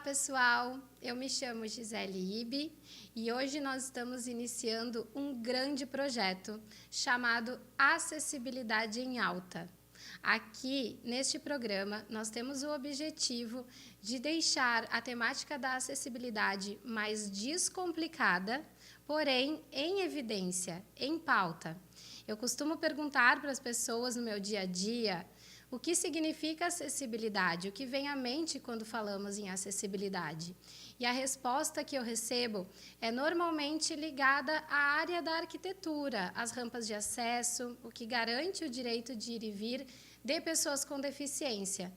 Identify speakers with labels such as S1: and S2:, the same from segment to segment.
S1: pessoal! Eu me chamo Gisele Ibe e hoje nós estamos iniciando um grande projeto chamado Acessibilidade em Alta. Aqui, neste programa, nós temos o objetivo de deixar a temática da acessibilidade mais descomplicada, porém em evidência, em pauta. Eu costumo perguntar para as pessoas no meu dia a dia o que significa acessibilidade, o que vem à mente quando falamos em acessibilidade. E a resposta que eu recebo é normalmente ligada à área da arquitetura, às rampas de acesso, o que garante o direito de ir e vir de pessoas com deficiência.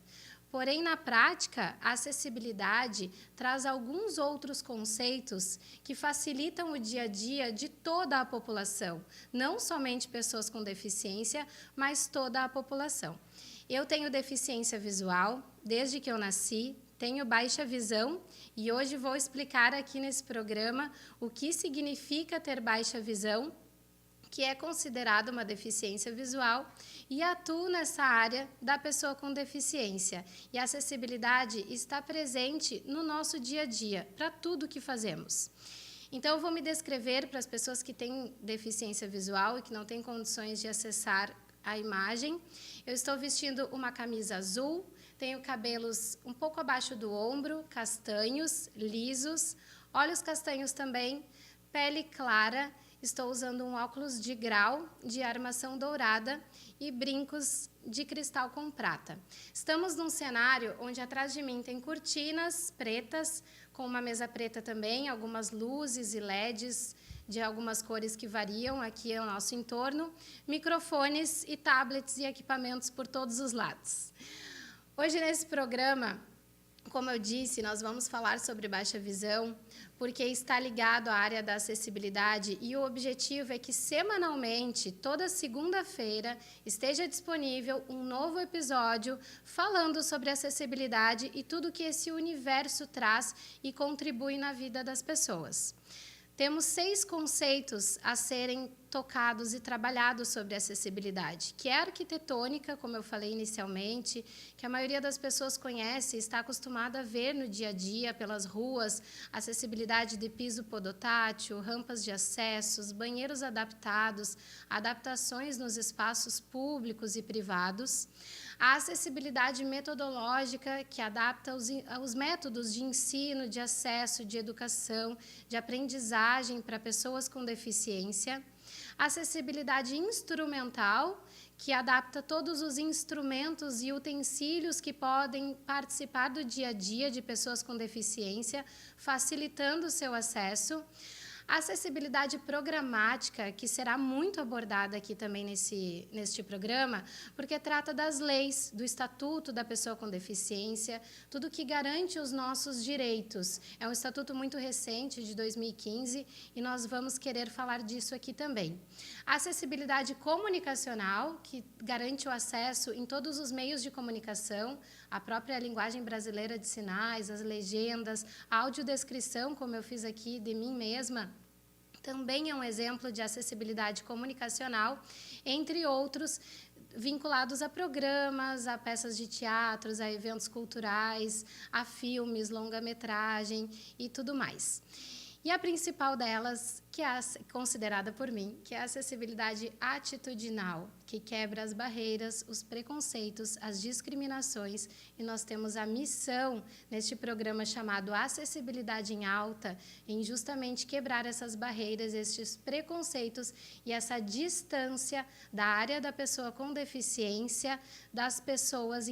S1: Porém, na prática, a acessibilidade traz alguns outros conceitos que facilitam o dia a dia de toda a população, não somente pessoas com deficiência, mas toda a população. Eu tenho deficiência visual desde que eu nasci, tenho baixa visão e hoje vou explicar aqui nesse programa o que significa ter baixa visão, que é considerado uma deficiência visual, e atuo nessa área da pessoa com deficiência. E a acessibilidade está presente no nosso dia a dia, para tudo que fazemos. Então, eu vou me descrever para as pessoas que têm deficiência visual e que não têm condições de acessar a imagem. Eu estou vestindo uma camisa azul, tenho cabelos um pouco abaixo do ombro, castanhos, lisos, olhos castanhos também, pele clara. Estou usando um óculos de grau de armação dourada e brincos de cristal com prata. Estamos num cenário onde atrás de mim tem cortinas pretas, com uma mesa preta também, algumas luzes e LEDs de algumas cores que variam aqui ao nosso entorno, microfones e tablets e equipamentos por todos os lados. Hoje, nesse programa, como eu disse, nós vamos falar sobre baixa visão, porque está ligado à área da acessibilidade e o objetivo é que semanalmente, toda segunda-feira, esteja disponível um novo episódio falando sobre acessibilidade e tudo que esse universo traz e contribui na vida das pessoas. Temos 6 conceitos a serem tocados e trabalhados sobre acessibilidade, que é a arquitetônica, como eu falei inicialmente, que a maioria das pessoas conhece e está acostumada a ver no dia a dia, pelas ruas, acessibilidade de piso podotátil, rampas de acessos, banheiros adaptados, adaptações nos espaços públicos e privados. A acessibilidade metodológica, que adapta os métodos de ensino, de acesso, de educação, de aprendizagem para pessoas com deficiência. A acessibilidade instrumental, que adapta todos os instrumentos e utensílios que podem participar do dia a dia de pessoas com deficiência, facilitando o seu acesso. A acessibilidade programática, que será muito abordada aqui também neste programa, porque trata das leis, do Estatuto da Pessoa com Deficiência, tudo que garante os nossos direitos. É um estatuto muito recente, de 2015, e nós vamos querer falar disso aqui também. A acessibilidade comunicacional, que garante o acesso em todos os meios de comunicação, a própria linguagem brasileira de sinais, as legendas, a audiodescrição, como eu fiz aqui de mim mesma, também é um exemplo de acessibilidade comunicacional, entre outros, vinculados a programas, a peças de teatros, a eventos culturais, a filmes, longa-metragem e tudo mais. E a principal delas, que é considerada por mim, que é a acessibilidade atitudinal, que quebra as barreiras, os preconceitos, as discriminações, e nós temos a missão neste programa chamado Acessibilidade em Alta, em justamente quebrar essas barreiras, estes preconceitos e essa distância da área da pessoa com deficiência das pessoas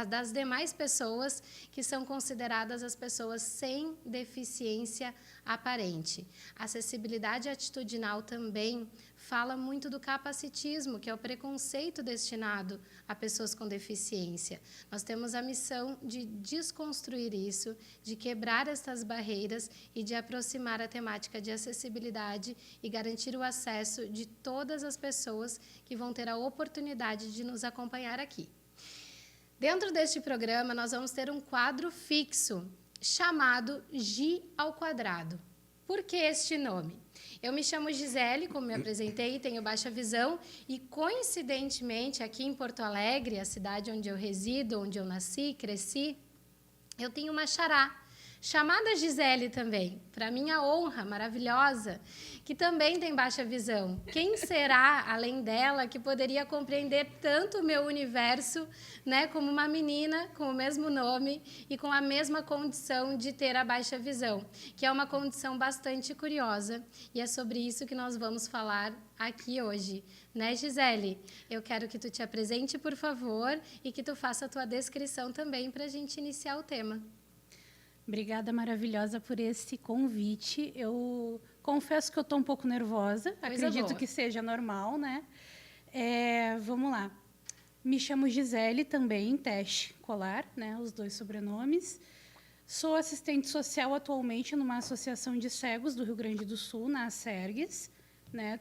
S1: das demais pessoas que são consideradas as pessoas sem deficiência aparente. A acessibilidade atitudinal também fala muito do capacitismo, que é o preconceito destinado a pessoas com deficiência. Nós temos a missão de desconstruir isso, de quebrar essas barreiras e de aproximar a temática de acessibilidade e garantir o acesso de todas as pessoas que vão ter a oportunidade de nos acompanhar aqui. Dentro deste programa, nós vamos ter um quadro fixo chamado Gi ao Quadrado. Por que este nome? Eu me chamo Gisele, como me apresentei, tenho baixa visão e, coincidentemente, aqui em Porto Alegre, a cidade onde eu resido, onde eu nasci, cresci, eu tenho uma xará, chamada Gisele também, para minha honra maravilhosa, que também tem baixa visão. Quem será, além dela, que poderia compreender tanto o meu universo, né, como uma menina com o mesmo nome e com a mesma condição de ter a baixa visão, que é uma condição bastante curiosa, e é sobre isso que nós vamos falar aqui hoje, né, Gisele? Eu quero que tu te apresente, por favor, e que tu faça a tua descrição também para a gente iniciar o tema.
S2: Obrigada, maravilhosa, por esse convite. Eu confesso que eu estou um pouco nervosa.
S1: Coisa
S2: Acredito
S1: boa.
S2: que seja normal, né? Vamos lá. Me chamo Gisele também, teste colar, né? Os dois sobrenomes. Sou assistente social atualmente numa associação de cegos do Rio Grande do Sul, na Acergues. Né?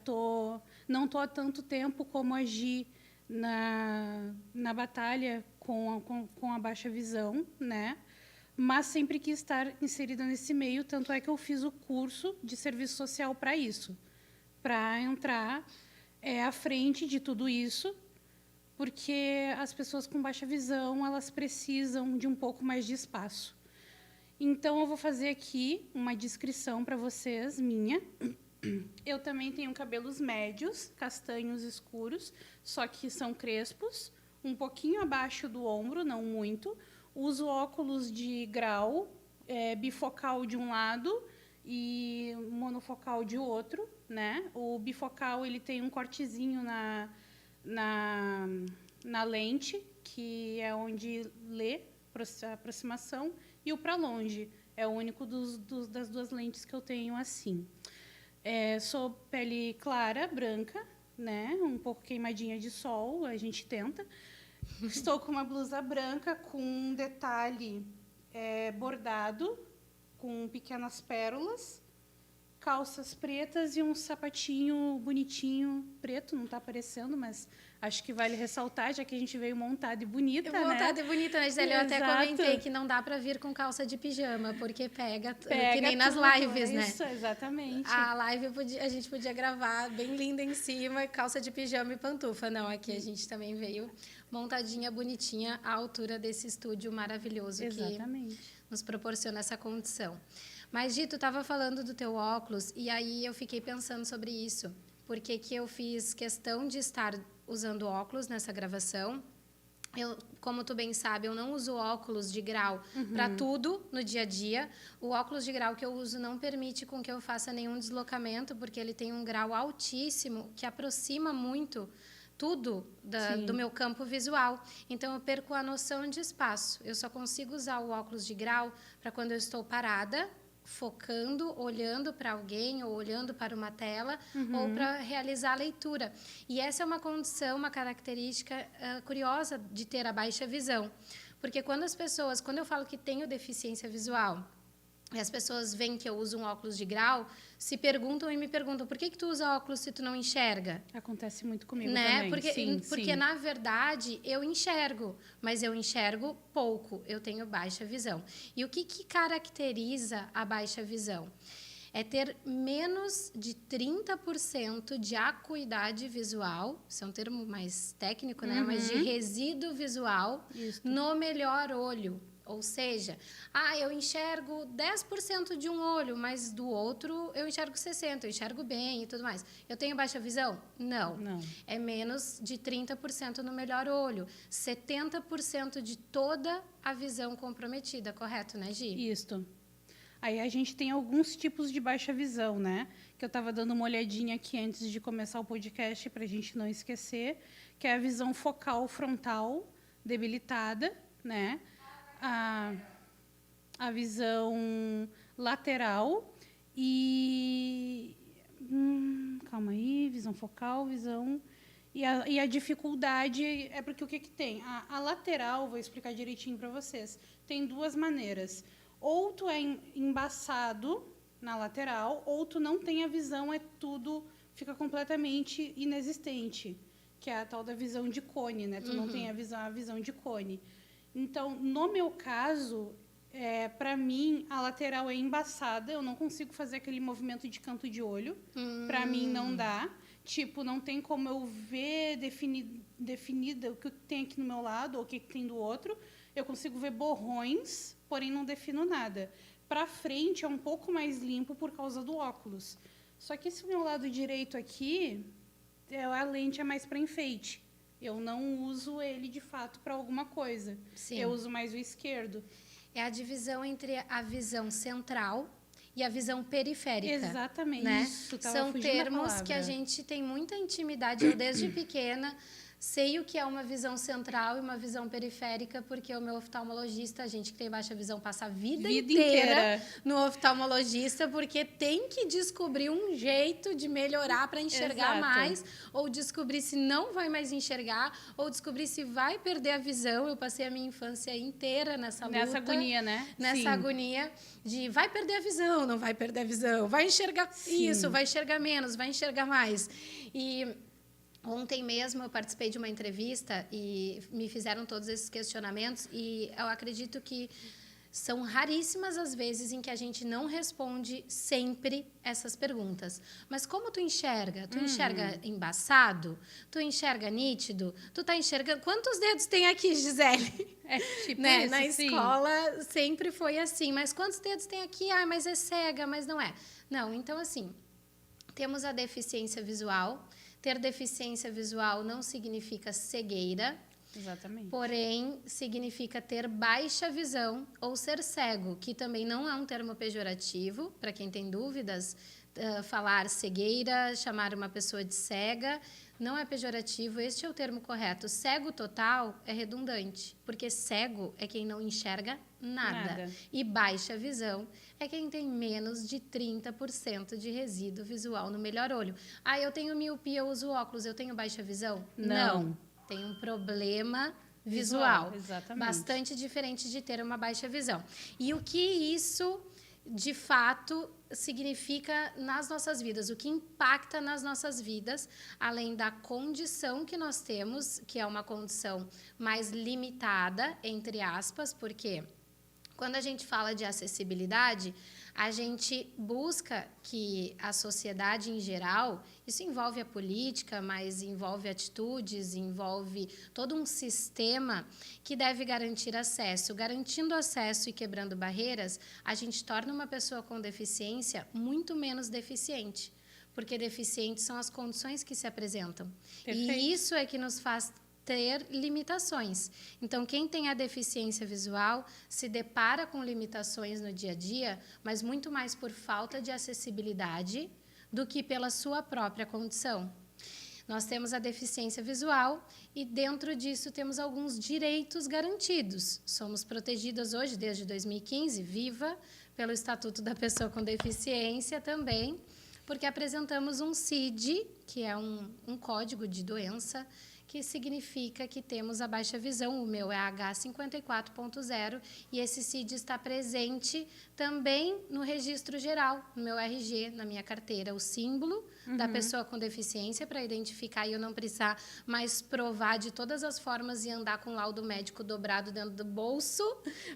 S2: Não estou há tanto tempo como agi na batalha com a baixa visão, né? Mas sempre quis estar inserida nesse meio, tanto é que eu fiz o curso de serviço social para isso, para entrar à frente de tudo isso, porque as pessoas com baixa visão, elas precisam de um pouco mais de espaço. Então, eu vou fazer aqui uma descrição para vocês, minha. Eu também tenho cabelos médios, castanhos escuros, só que são crespos, um pouquinho abaixo do ombro, não muito. Uso óculos de grau, bifocal de um lado e monofocal de outro, né? O bifocal ele tem um cortezinho na lente, que é onde lê a aproximação, e o para longe é o único das duas lentes que eu tenho assim. Sou pele clara, branca, né? Um pouco queimadinha de sol, a gente tenta. Estou com uma blusa branca com um detalhe bordado, com pequenas pérolas, calças pretas e um sapatinho bonitinho preto, não está aparecendo, mas acho que vale ressaltar, já que a gente veio montada e bonita, né?
S1: Montada e bonita, né, Gisele? Eu até comentei que não dá para vir com calça de pijama, porque pega que nem nas lives, né?
S2: Isso, exatamente.
S1: A live a gente podia gravar bem linda em cima, calça de pijama e pantufa. Não, aqui a gente também veio montadinha, bonitinha, à altura desse estúdio maravilhoso.
S2: Exatamente.
S1: Que nos proporciona essa condição. Mas, Gi, tu estava falando do teu óculos e aí eu fiquei pensando sobre isso. Por que que eu fiz questão de estar usando óculos nessa gravação? Como tu bem sabe, eu não uso óculos de grau para tudo no dia a dia. O óculos de grau que eu uso não permite com que eu faça nenhum deslocamento, porque ele tem um grau altíssimo que aproxima muito tudo do meu campo visual. Então, eu perco a noção de espaço. Eu só consigo usar o óculos de grau para quando eu estou parada, focando, olhando para alguém ou olhando para uma tela ou para realizar a leitura. E essa é uma condição, uma característica curiosa de ter a baixa visão. Porque quando eu falo que tenho deficiência visual, e as pessoas veem que eu uso um óculos de grau, se perguntam e me perguntam, por que tu usa óculos se tu não enxerga?
S2: Acontece muito comigo
S1: Né?
S2: também.
S1: Porque na verdade, eu enxergo, mas eu enxergo pouco, eu tenho baixa visão. E o que caracteriza a baixa visão? É ter menos de 30% de acuidade visual, isso é um termo mais técnico, né? Mas de resíduo visual no melhor olho. Ou seja, eu enxergo 10% de um olho, mas do outro eu enxergo 60%, eu enxergo bem e tudo mais. Eu tenho baixa visão? Não. É menos de 30% no melhor olho. 70% de toda a visão comprometida, correto, né, Gi?
S2: Isso. Aí a gente tem alguns tipos de baixa visão, né? Que eu estava dando uma olhadinha aqui antes de começar o podcast para a gente não esquecer, que é a visão focal frontal debilitada, né? A visão lateral e... calma aí, visão focal, visão... E a dificuldade é porque o que tem? A lateral, vou explicar direitinho para vocês, tem duas maneiras. Ou tu é embaçado na lateral, ou tu não tem a visão, fica completamente inexistente, que é a tal da visão de cone, né? Tu não tem a visão de cone. Então, no meu caso, para mim, a lateral é embaçada, eu não consigo fazer aquele movimento de canto de olho. Para mim, não dá. Tipo, não tem como eu ver definida o que tem aqui no meu lado ou o que tem do outro. eu consigo ver borrões, porém não defino nada. Para frente é um pouco mais limpo por causa do óculos. Só que esse meu lado direito aqui, a lente é mais para enfeite. Eu não uso ele, de fato, para alguma coisa.
S1: Sim.
S2: Eu uso mais o esquerdo.
S1: É a divisão entre a visão central e a visão periférica.
S2: Exatamente.
S1: Né?
S2: Isso,
S1: são termos que a gente tem muita intimidade. Eu, desde pequena, sei o que é uma visão central e uma visão periférica, porque o meu oftalmologista, a gente que tem baixa visão, passa a vida inteira no oftalmologista, porque tem que descobrir um jeito de melhorar para enxergar mais, ou descobrir se não vai mais enxergar, ou descobrir se vai perder a visão. Eu passei a minha infância inteira nessa luta.
S2: Nessa agonia, né?
S1: Nessa agonia de vai perder a visão, não vai perder a visão, vai enxergar isso, vai enxergar menos, vai enxergar mais. E ontem mesmo eu participei de uma entrevista e me fizeram todos esses questionamentos, e eu acredito que são raríssimas as vezes em que a gente não responde sempre essas perguntas. Mas como tu enxerga? Tu enxerga embaçado? Tu enxerga nítido? Tu tá enxergando... Quantos dedos tem aqui, Gisele?
S2: É tipo
S1: né?
S2: isso,
S1: Na escola sempre foi assim. Mas quantos dedos tem aqui? Ah, mas é cega, mas não é. Não, então assim, temos a deficiência visual. Ter deficiência visual não significa cegueira.
S2: Exatamente.
S1: Porém, significa ter baixa visão ou ser cego, que também não é um termo pejorativo, para quem tem dúvidas. Falar cegueira, chamar uma pessoa de cega, não é pejorativo, este é o termo correto. Cego total é redundante, porque cego é quem não enxerga nada. E baixa visão é quem tem menos de 30% de resíduo visual no melhor olho. Ah, eu tenho miopia, eu uso óculos, eu tenho baixa visão? Não. Tem um problema visual.
S2: Exatamente.
S1: Bastante diferente de ter uma baixa visão. E o que isso, de fato, significa nas nossas vidas? O que impacta nas nossas vidas, além da condição que nós temos, que é uma condição mais limitada, entre aspas, porque quando a gente fala de acessibilidade, a gente busca que a sociedade em geral, isso envolve a política, mas envolve atitudes, envolve todo um sistema que deve garantir acesso. Garantindo acesso e quebrando barreiras, a gente torna uma pessoa com deficiência muito menos deficiente, porque deficientes são as condições que se apresentam. Perfeito. E isso é que nos faz ter limitações. Então, quem tem a deficiência visual se depara com limitações no dia a dia, mas muito mais por falta de acessibilidade do que pela sua própria condição. Nós temos a deficiência visual e, dentro disso, temos alguns direitos garantidos. Somos protegidas hoje, desde 2015, viva, pelo Estatuto da Pessoa com Deficiência também, porque apresentamos um CID, que é um código de doença, que significa que temos a baixa visão. O meu é H54.0 e esse CID está presente também no registro geral, no meu RG, na minha carteira, o símbolo da pessoa com deficiência, para identificar e eu não precisar mais provar de todas as formas e andar com o laudo médico dobrado dentro do bolso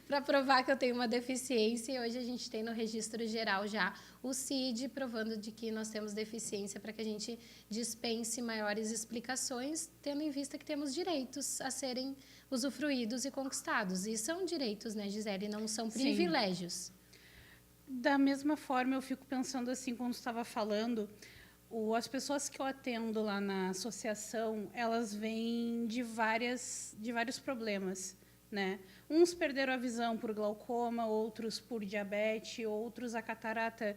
S1: para provar que eu tenho uma deficiência. E hoje a gente tem no registro geral já o CID, provando de que nós temos deficiência, para que a gente dispense maiores explicações, tendo em vista que temos direitos a serem usufruídos e conquistados. E são direitos, né, Gisele? Não são privilégios.
S2: Sim. Da mesma forma, eu fico pensando assim, quando estava falando, as pessoas que eu atendo lá na associação, elas vêm de vários problemas, né? Uns perderam a visão por glaucoma, outros por diabetes, outros a catarata,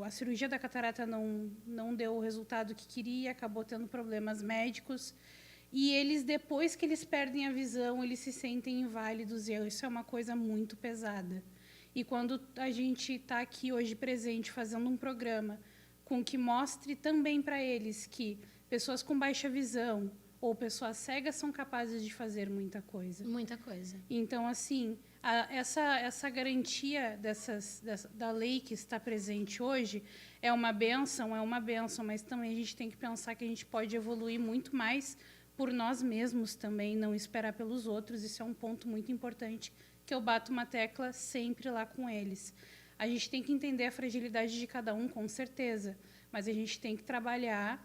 S2: a cirurgia da catarata não deu o resultado que queria, acabou tendo problemas médicos. E eles, depois que eles perdem a visão, eles se sentem inválidos, e isso é uma coisa muito pesada. E quando a gente está aqui hoje presente, fazendo um programa com que mostre também para eles que pessoas com baixa visão ou pessoas cegas são capazes de fazer muita coisa.
S1: Muita coisa.
S2: Então, assim, essa garantia da lei que está presente hoje é uma bênção, mas também a gente tem que pensar que a gente pode evoluir muito mais por nós mesmos também, não esperar pelos outros. Isso é um ponto muito importante, que eu bato uma tecla sempre lá com eles. A gente tem que entender a fragilidade de cada um, com certeza, mas a gente tem que trabalhar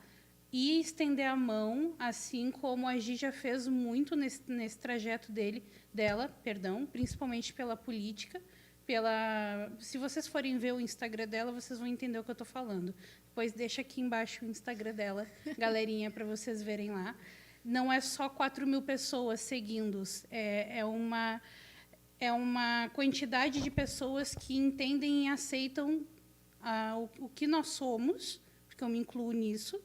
S2: e estender a mão, assim como a Gi já fez muito nesse trajeto dela, principalmente pela política. Se vocês forem ver o Instagram dela, vocês vão entender o que eu estou falando. Depois deixa aqui embaixo o Instagram dela, galerinha, para vocês verem lá. Não é só 4.000 pessoas seguindo, é uma quantidade de pessoas que entendem e aceitam o que nós somos, porque eu me incluo nisso,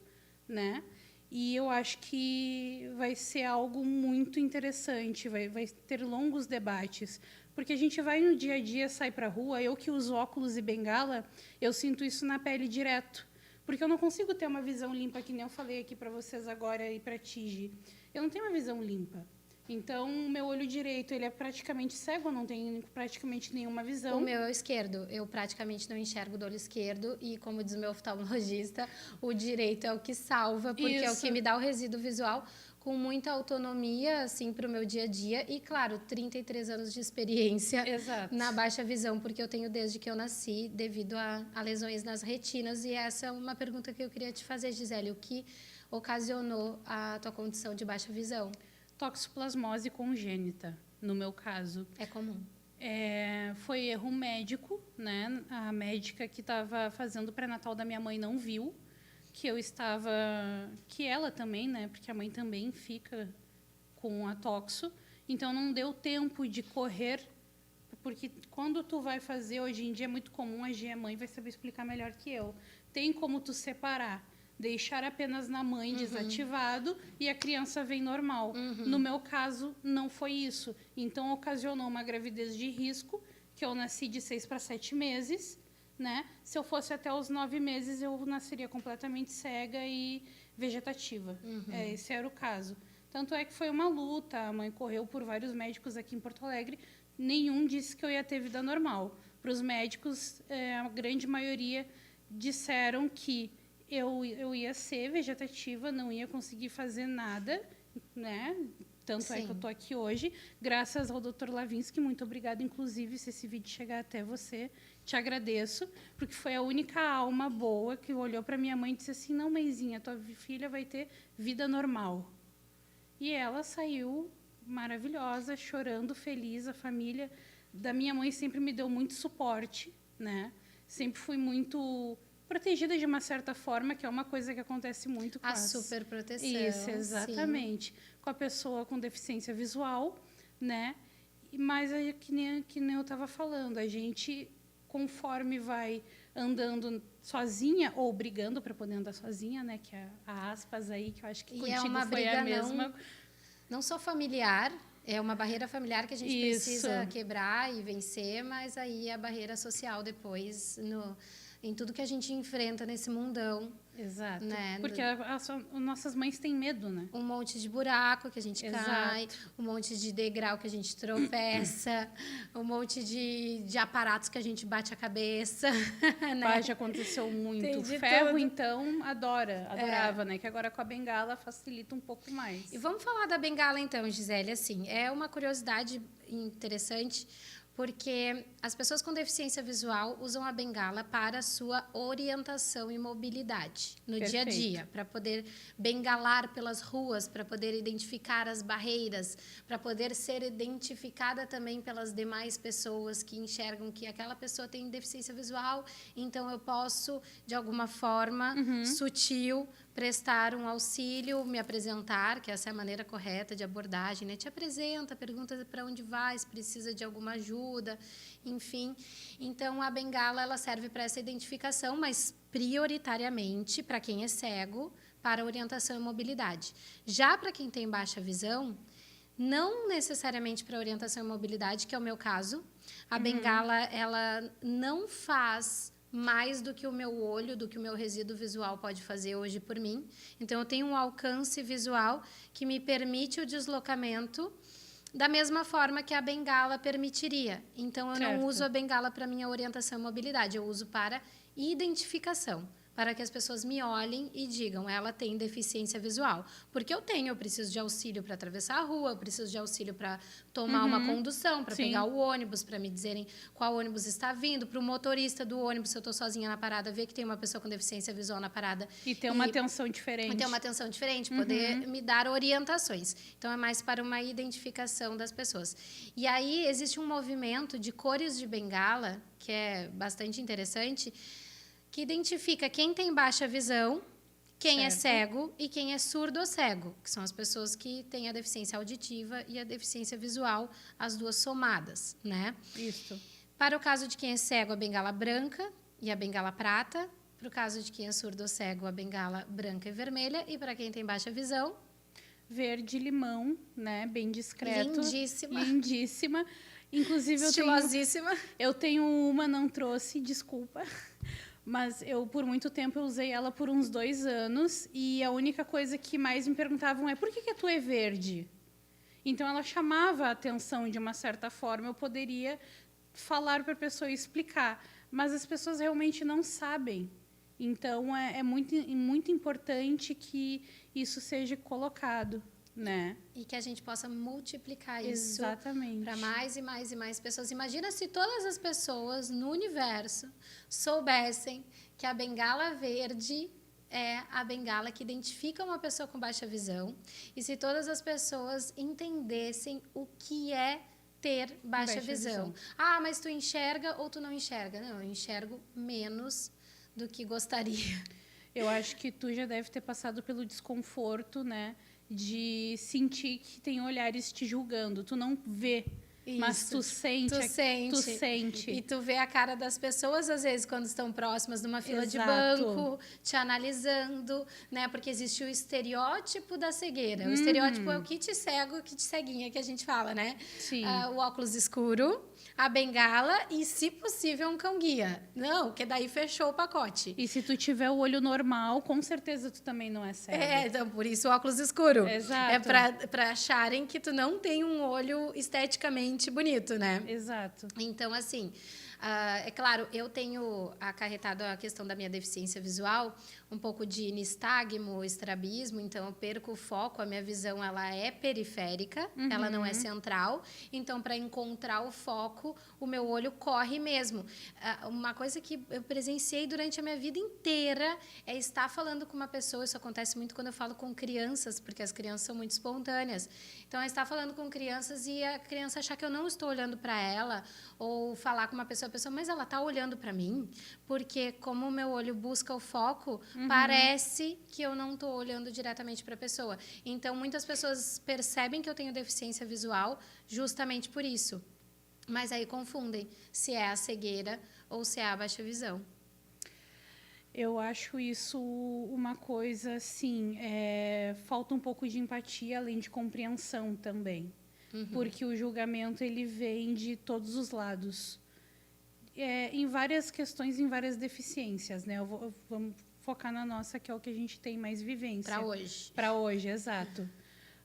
S2: né? E eu acho que vai ser algo muito interessante, vai ter longos debates, porque a gente vai no dia a dia, sai para a rua, eu que uso óculos e bengala, eu sinto isso na pele direto, porque eu não consigo ter uma visão limpa, que nem eu falei aqui para vocês agora e para Tige. Eu não tenho uma visão limpa. Então, o meu olho direito, ele é praticamente cego, eu não tenho praticamente nenhuma visão.
S1: O meu é o esquerdo. Eu praticamente não enxergo do olho esquerdo e, como diz o meu oftalmologista, o direito é o que salva, porque é o que me dá o resíduo visual com muita autonomia, assim, para o meu dia a dia. E, claro, 33 anos de experiência na baixa visão, porque eu tenho desde que eu nasci, devido a lesões nas retinas. E essa é uma pergunta que eu queria te fazer, Gisele. O que ocasionou a tua condição de baixa visão?
S2: Toxoplasmose congênita, no meu caso.
S1: É comum.
S2: Foi erro médico, né? A médica que estava fazendo o pré-natal da minha mãe não viu que ela também, né? Porque a mãe também fica com a toxo. Então, não deu tempo de correr, porque quando tu vai fazer, hoje em dia é muito comum, a mãe vai saber explicar melhor que eu. Tem como tu separar. Deixar apenas na mãe desativado e a criança vem normal. No meu caso, não foi isso. Então, ocasionou uma gravidez de risco, que eu nasci de 6 para 7 meses. Né? Se eu fosse até os 9 meses, eu nasceria completamente cega e vegetativa. Esse era o caso. Tanto é que foi uma luta. A mãe correu por vários médicos aqui em Porto Alegre. Nenhum disse que eu ia ter vida normal. Para os médicos, a grande maioria disseram que eu ia ser vegetativa, não ia conseguir fazer nada, né? Tanto é que eu estou aqui hoje, graças ao Dr. Lavinsky. Muito obrigada, inclusive, se esse vídeo chegar até você, te agradeço, porque foi a única alma boa que olhou para minha mãe e disse assim: não, mãezinha, tua filha vai ter vida normal. E ela saiu maravilhosa, chorando, feliz. A família da minha mãe sempre me deu muito suporte, né? Sempre fui muito protegida de uma certa forma, que é uma coisa que acontece muito com
S1: a superproteção.
S2: Isso, exatamente. Sim. Com a pessoa com deficiência visual, né? Mas é que nem eu estava falando, a gente, conforme vai andando sozinha ou brigando para poder andar sozinha, né? Que é a aspas aí, que eu acho que contigo
S1: uma
S2: foi
S1: briga
S2: a mesma.
S1: Não só familiar, é uma barreira familiar que a gente precisa quebrar e vencer, mas aí a barreira social depois em tudo que a gente enfrenta nesse mundão.
S2: Exato.
S1: Né?
S2: Porque nossas mães têm medo, né?
S1: Um monte de buraco que a gente cai, um monte de degrau que a gente tropeça, um monte de aparatos que a gente bate a cabeça. Né?
S2: Já aconteceu muito. Ferro, tudo. Então, adorava, né? Que agora com a bengala facilita um pouco mais.
S1: E vamos falar da bengala, então, Gisele. Assim, é uma curiosidade interessante, porque as pessoas com deficiência visual usam a bengala para sua orientação e mobilidade no dia a dia, para poder bengalar pelas ruas, para poder identificar as barreiras, para poder ser identificada também pelas demais pessoas que enxergam que aquela pessoa tem deficiência visual, então eu posso, de alguma forma sutil, prestar um auxílio, me apresentar, que essa é a maneira correta de abordagem, né? Te apresenta, pergunta para onde vai, se precisa de alguma ajuda, enfim. Então, a bengala ela serve para essa identificação, mas prioritariamente para quem é cego, para orientação e mobilidade. Já para quem tem baixa visão, não necessariamente para orientação e mobilidade, que é o meu caso, a bengala ela não faz mais do que o meu olho, do que o meu resíduo visual pode fazer hoje por mim. Então, eu tenho um alcance visual que me permite o deslocamento da mesma forma que a bengala permitiria. Então, eu não uso a bengala para minha orientação e mobilidade, eu uso para identificação, para que as pessoas me olhem e digam, ela tem deficiência visual. Porque eu preciso de auxílio para atravessar a rua, eu preciso de auxílio para tomar uma condução, para pegar o ônibus, para me dizerem qual ônibus está vindo, para o motorista do ônibus, se eu estou sozinha na parada, ver que tem uma pessoa com deficiência visual na parada.
S2: E ter uma atenção diferente.
S1: E ter uma atenção diferente, poder me dar orientações. Então, é mais para uma identificação das pessoas. E aí, existe um movimento de cores de bengala, que é bastante interessante, que identifica quem tem baixa visão, quem é cego e quem é surdo ou cego, que são as pessoas que têm a deficiência auditiva e a deficiência visual, as duas somadas, né?
S2: Isso.
S1: Para o caso de quem é cego, a bengala branca e a bengala prata. Para o caso de quem é surdo ou cego, a bengala branca e vermelha. E para quem tem baixa visão...
S2: Verde limão, né? Bem discreto.
S1: Lindíssima.
S2: Lindíssima. Inclusive,
S1: estilosíssima.
S2: Eu tenho uma, não trouxe, desculpa. Mas por muito tempo, eu usei ela por uns 2 anos. E a única coisa que mais me perguntavam é: por que a tua é verde? Então, ela chamava a atenção de uma certa forma. Eu poderia falar para a pessoa e explicar. Mas as pessoas realmente não sabem. Então, é muito importante que isso seja colocado, né?
S1: E que a gente possa multiplicar isso para mais e mais e mais pessoas. Imagina se todas as pessoas no universo soubessem que a bengala verde é a bengala que identifica uma pessoa com baixa visão, e se todas as pessoas entendessem o que é ter baixa visão. Ah, mas tu enxerga ou tu não enxerga? Não, eu enxergo menos do que gostaria.
S2: Eu acho que tu já deve ter passado pelo desconforto, né, de sentir que tem olhares te julgando. Tu não vê, mas tu sente. Tu sente.
S1: E tu vê a cara das pessoas, às vezes, quando estão próximas numa fila de banco, te analisando, né? Porque existe o estereótipo da cegueira. O estereótipo é o kit cego, o kit ceguinha que a gente fala, né?
S2: Sim.
S1: O óculos escuro, a bengala e, se possível, um cão-guia. Não, porque daí fechou o pacote.
S2: E se tu tiver o olho normal, com certeza tu também não é cego.
S1: Então, por isso o óculos escuro.
S2: Exato.
S1: É para acharem que tu não tem um olho esteticamente bonito, né?
S2: Exato.
S1: Então, assim, é claro, eu tenho acarretado a questão da minha deficiência visual, um pouco de nistagmo, estrabismo, então eu perco o foco, a minha visão ela é periférica, ela não é central, então para encontrar o foco, o meu olho corre mesmo. Uma coisa que eu presenciei durante a minha vida inteira é estar falando com uma pessoa, isso acontece muito quando eu falo com crianças, porque as crianças são muito espontâneas, então é estar falando com crianças e a criança achar que eu não estou olhando para ela, ou falar com uma pessoa, mas ela está olhando para mim, porque como o meu olho busca o foco, parece que eu não estou olhando diretamente para a pessoa. Então, muitas pessoas percebem que eu tenho deficiência visual justamente por isso. Mas aí confundem se é a cegueira ou se é a baixa visão.
S2: Eu acho isso uma coisa, assim, falta um pouco de empatia, além de compreensão também. Porque o julgamento, ele vem de todos os lados. Em várias questões, em várias deficiências, né? Vamos focar na nossa, que é o que a gente tem mais vivência.
S1: Para hoje.
S2: Para hoje, exato.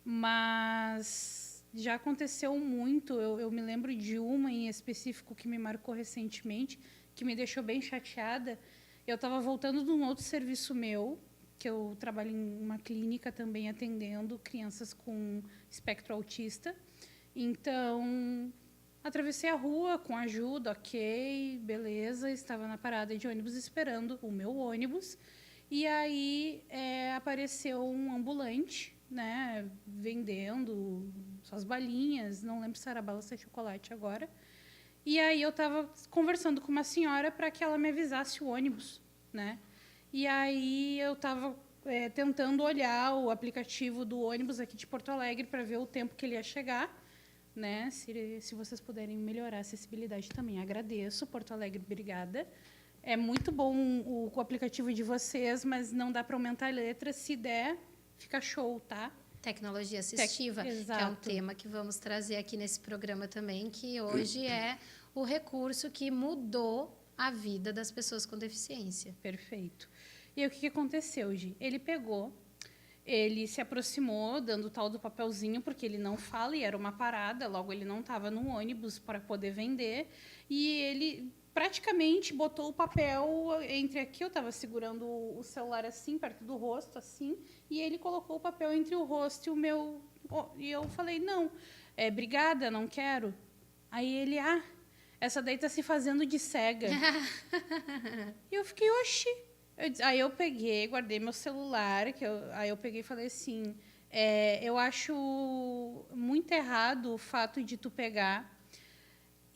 S2: Mas já aconteceu muito. Eu me lembro de uma em específico que me marcou recentemente, que me deixou bem chateada. Eu estava voltando de um outro serviço meu, que eu trabalho em uma clínica também atendendo crianças com espectro autista. Então, atravessei a rua com ajuda, ok, beleza. Estava na parada de ônibus esperando o meu ônibus. E aí apareceu um ambulante, né, vendendo suas balinhas. Não lembro se era bala ou se é chocolate agora. E aí eu estava conversando com uma senhora para que ela me avisasse o ônibus, né? E aí eu estava tentando olhar o aplicativo do ônibus aqui de Porto Alegre para ver o tempo que ele ia chegar, né? Se vocês puderem melhorar a acessibilidade também, agradeço. Porto Alegre, obrigada. É muito bom o aplicativo de vocês, mas não dá para aumentar a letra. Se der, fica show, tá?
S1: Tecnologia assistiva, que é um tema que vamos trazer aqui nesse programa também, que hoje é o recurso que mudou a vida das pessoas com deficiência.
S2: Perfeito. E aí, o que aconteceu, Gi? Ele se aproximou, dando o tal do papelzinho, porque ele não fala, e era uma parada, logo ele não estava no ônibus para poder vender, e ele praticamente botou o papel entre aqui, eu estava segurando o celular assim, perto do rosto, assim, e ele colocou o papel entre o rosto e o meu... E eu falei, não, obrigada, não quero. Aí ele, essa daí tá se fazendo de cega. E eu fiquei, oxi. Aí eu peguei, guardei meu celular, aí eu peguei e falei assim, eu acho muito errado o fato de tu pegar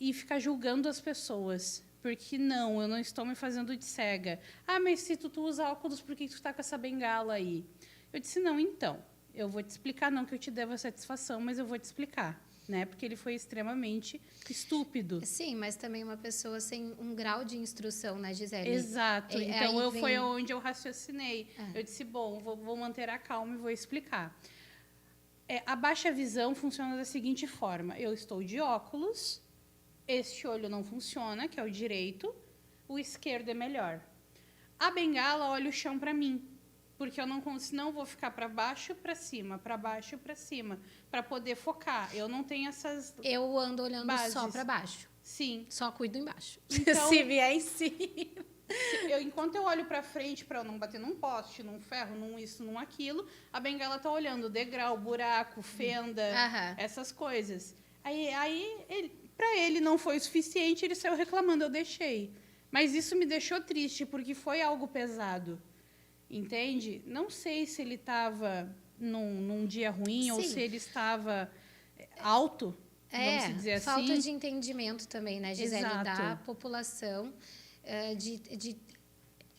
S2: e ficar julgando as pessoas. Porque não, eu não estou me fazendo de cega. Mas se tu usa óculos, por que tu tá com essa bengala aí? Eu disse, não, então, eu vou te explicar, não que eu te devo a satisfação, mas eu vou te explicar. Né? Porque ele foi extremamente estúpido.
S1: Sim, mas também uma pessoa sem um grau de instrução, né, Gisele?
S2: Exato. Então,
S1: vem...
S2: foi onde eu raciocinei. Eu disse, bom, vou manter a calma e vou explicar. A baixa visão funciona da seguinte forma. Eu estou de óculos, este olho não funciona, que é o direito, o esquerdo é melhor. A bengala olha o chão para mim. Porque eu não consigo, senão eu vou ficar para baixo, para cima, para baixo, para cima, para poder focar. Eu não tenho essas
S1: Eu ando olhando
S2: bases.
S1: Só para baixo.
S2: Sim.
S1: Só cuido embaixo.
S2: Então,
S1: se vier em cima.
S2: Enquanto eu olho para frente para eu não bater num poste, num ferro, num isso, num aquilo, a bengala tá olhando degrau, buraco, fenda, essas coisas. Aí para ele não foi o suficiente, ele saiu reclamando, eu deixei. Mas isso me deixou triste, porque foi algo pesado. Entende? Não sei se ele estava num dia ruim ou se ele estava alto, vamos dizer assim.
S1: Falta de entendimento também, né, Gisele,
S2: Exato.
S1: da população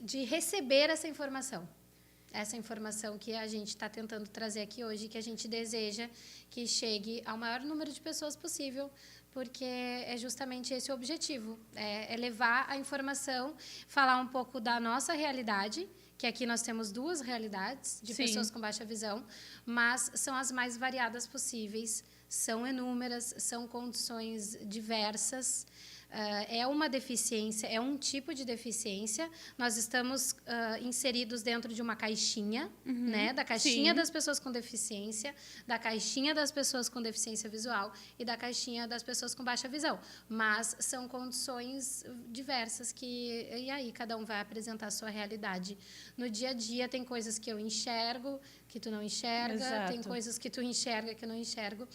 S1: de receber essa informação. Essa informação que a gente está tentando trazer aqui hoje, que a gente deseja que chegue ao maior número de pessoas possível, porque é justamente esse o objetivo, é levar a informação, falar um pouco da nossa realidade, que aqui nós temos duas realidades de pessoas com baixa visão, mas são as mais variadas possíveis, são inúmeras, são condições diversas, é uma deficiência, é um tipo de deficiência. Nós estamos inseridos dentro de uma caixinha, né? Da caixinha das pessoas com deficiência, da caixinha das pessoas com deficiência visual e da caixinha das pessoas com baixa visão. Mas são condições diversas e aí cada um vai apresentar a sua realidade. No dia a dia tem coisas que eu enxergo, que tu não enxerga,
S2: Exato.
S1: tem coisas que tu enxerga que eu não enxergo.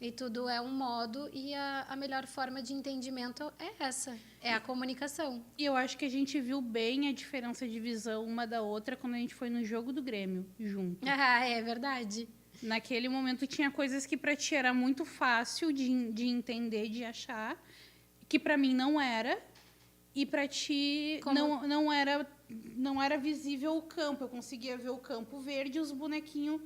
S1: E tudo é um modo e a melhor forma de entendimento é essa, é a comunicação.
S2: E eu acho que a gente viu bem a diferença de visão uma da outra quando a gente foi no jogo do Grêmio junto.
S1: É verdade.
S2: Naquele momento tinha coisas que para ti era muito fácil de entender, de achar, que para mim não era, e para ti não era visível o campo. Eu conseguia ver o campo verde e os bonequinhos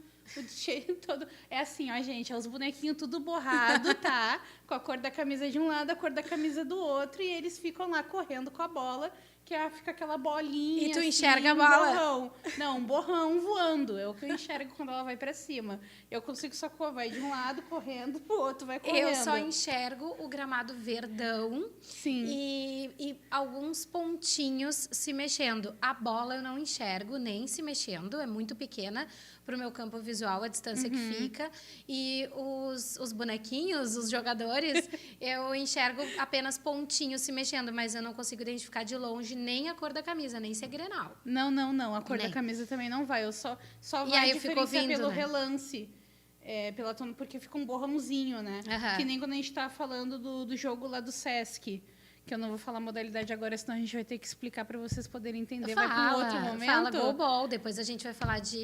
S2: todo. É assim, ó, gente, os bonequinhos tudo borrado, tá? Com a cor da camisa de um lado, a cor da camisa do outro, e eles ficam lá correndo com a bola, que fica aquela bolinha.
S1: E tu
S2: assim,
S1: enxerga a bola?
S2: Borrão. Não, um borrão voando. É o que eu enxergo quando ela vai para cima. Eu consigo só vai de um lado correndo, o outro vai correndo.
S1: Eu só enxergo o gramado verdão.
S2: Sim.
S1: E alguns pontinhos se mexendo. A bola eu não enxergo nem se mexendo, é muito pequena para o meu campo visual, a distância que fica. E os bonequinhos, os jogadores, eu enxergo apenas pontinhos se mexendo, mas eu não consigo identificar de longe nem a cor da camisa, nem se é Grenal.
S2: Não. A cor da camisa também não vai. Eu só vai diferenciar pelo relance. Porque fica um borrãozinho, né? Que nem quando a gente está falando do jogo lá do Sesc. Que eu não vou falar a modalidade agora, senão a gente vai ter que explicar para vocês poderem entender. Vai para um outro momento.
S1: Fala goalball, depois a gente vai falar de